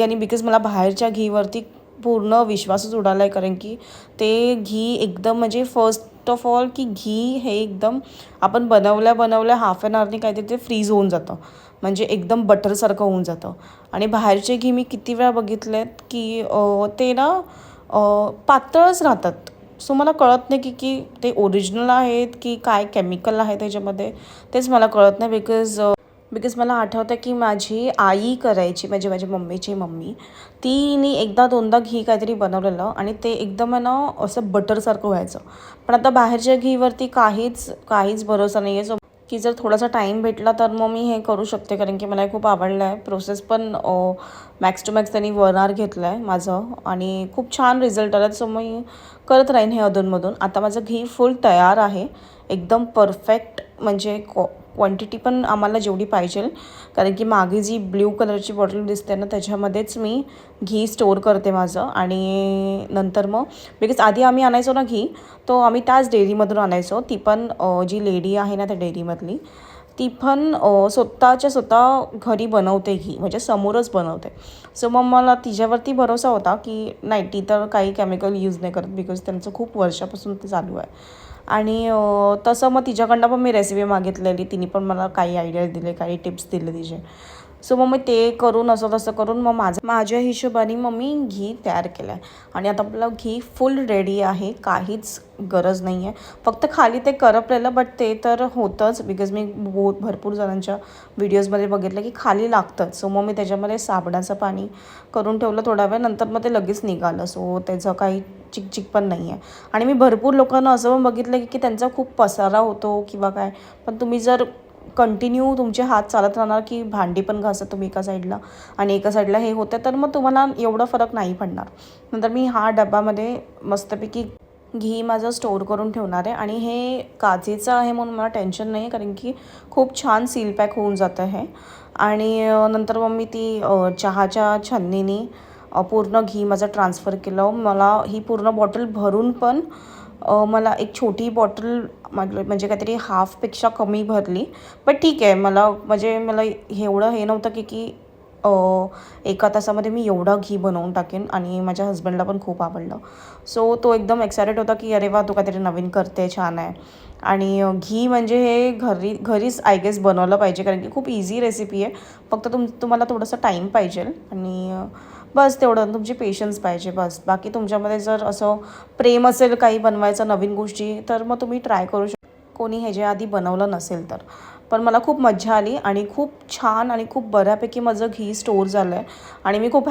आणि बिकॉज मला बाहेरच्या घीवरती पूर्ण विश्वासच उडाला आहे, कारण की ते घी एकदम म्हणजे फर्स्ट ऑफ ऑल की घी हे एकदम आपण बनवल्या हाफ ॲन आवरनी काहीतरी ते फ्रीज होऊन जातं, म्हणजे एकदम बटरसारखं होऊन जातं. आणि बाहेरचे घी मी किती वेळा बघितलेत की ते ना पातळच राहतात. सो मला कळत नाही की ते ओरिजिनल आहेत की काय केमिकल आहे त्याच्यामध्ये, तेच मला कळत नाही. बिकॉज मला आठवतं की माझी आई करायची, म्हणजे माझी मम्मीची मम्मी, तिने एकदा दोनदा घी काहीतरी बनवलेलं आणि ते एकदम आहे ना असं बटरसारखं व्हायचं. पण आता बाहेरच्या घीवरती काहीच भरोसा नाही आहे. सो की जर थोडासा टाईम भेटला तर मग मी हे करू शकते, कारण की मला खूप आवडलं आहे. प्रोसेस पण मॅक्स टू मॅक्स त्यांनी 1 आवर घेतलं आहे माझं आणि खूप छान रिझल्ट आला. सो मी करत राहीन हे अधूनमधून. आता माझं घी फुल तयार आहे, एकदम परफेक्ट, म्हणजे क्वांटिटी पण आम्हाला जेवढी पाहिजे, कारण की मागे जी ब्ल्यू कलरची बॉटल दिसते ना त्याच्यामध्येच मी घी स्टोअर करते माझं. आणि नंतर मग बिकॉज आधी आम्ही आणायचो ना घी, तो आम्ही त्याच डेअरीमधून आणायचो. ती पण जी लेडी आहे ना त्या डेअरीमधली, ती पण स्वतः घरी बनवते घी, म्हणजे समोरच बनवते. सो मग मला तिच्यावरती भरोसा होता की नाही, ती तर काही केमिकल यूज नाही करत, बिकॉज त्यांचं खूप वर्षापासून ते चालू आहे. आणि तसं मग तिच्याकडनं पण मी रेसिपी मागितलेली, तिने पण मला काही आयडिया दिले, काही टिप्स दिले तिचे. सो मग मी ते करून असं तसं करून मग माझ्या हिशोबाने मग मी घी तयार केलं आहे. आणि आता आपलं घी फुल रेडी आहे, काहीच गरज नाही आहे. फक्त खाली ते करपलेलं, बट ते तर होतंच, बिकॉज मी भरपूर जणांच्या व्हिडिओजमध्ये बघितलं की खाली लागतंच. सो मग मी त्याच्यामध्ये साबणाचं पाणी करून ठेवलं थोडा वेळ, नंतर मग ते लगेच निघालं. सो त्याचं काही चिकचिक पण नाही आहे. आणि मी भरपूर लोकांना असं पण बघितलं की त्यांचा खूप पसारा होतो किंवा काय, पण तुम्ही जर कंटिन्यू तुमचे हात चालत राहणार की भांडी पण घासत तुम्ही एका साईडला आणि एका साईडला हे होतं, तर मग तुम्हाला एवढा फरक नाही पडणार. नंतर मी हा डब्यामध्ये मस्तपैकी घी माझं स्टोअर करून ठेवणार आहे. आणि हे काचेचं आहे म्हणून मला टेन्शन नाही आहे, कारण की खूप छान सील पॅक होऊन जातं आहे. आणि नंतर मग मी ती चहाच्या छन्नीने पूर्ण घी माझं ट्रान्सफर केलं. मला ही पूर्ण बॉटल भरून पण मला एक छोटी बॉटल म्हणजे काहीतरी हाफपेक्षा कमी भरली. बट ठीक आहे, मला एवढं हे नव्हतं की एका तासामध्ये मी एवढं घी बनवून टाकेन. आणि माझ्या हस्बंडला पण खूप आवडलं. सो तो एकदम एक्सायटेड होता की अरे वा, तू काहीतरी नवीन करते, छान आहे. आणि घी म्हणजे हे घरीच आय गेस बनवलं पाहिजे, कारण की खूप इझी रेसिपी आहे. फक्त तुम्हाला थोडंसं टाईम पाहिजे आणि बस तेवढं तुमची पेशन्स पाहिजे, बस. बाकी तुमच्यामध्ये जर असं प्रेम असेल काही बनवायचं नवीन गोष्टी, तर मग तुम्ही ट्राय करू शकता, कोणी ह्याच्या आधी बनवलं नसेल तर. पण मला खूप मज्जा आली आणि खूप छान आणि खूप बऱ्यापैकी माझं घी स्टोअर झालं आहे आणि मी खूप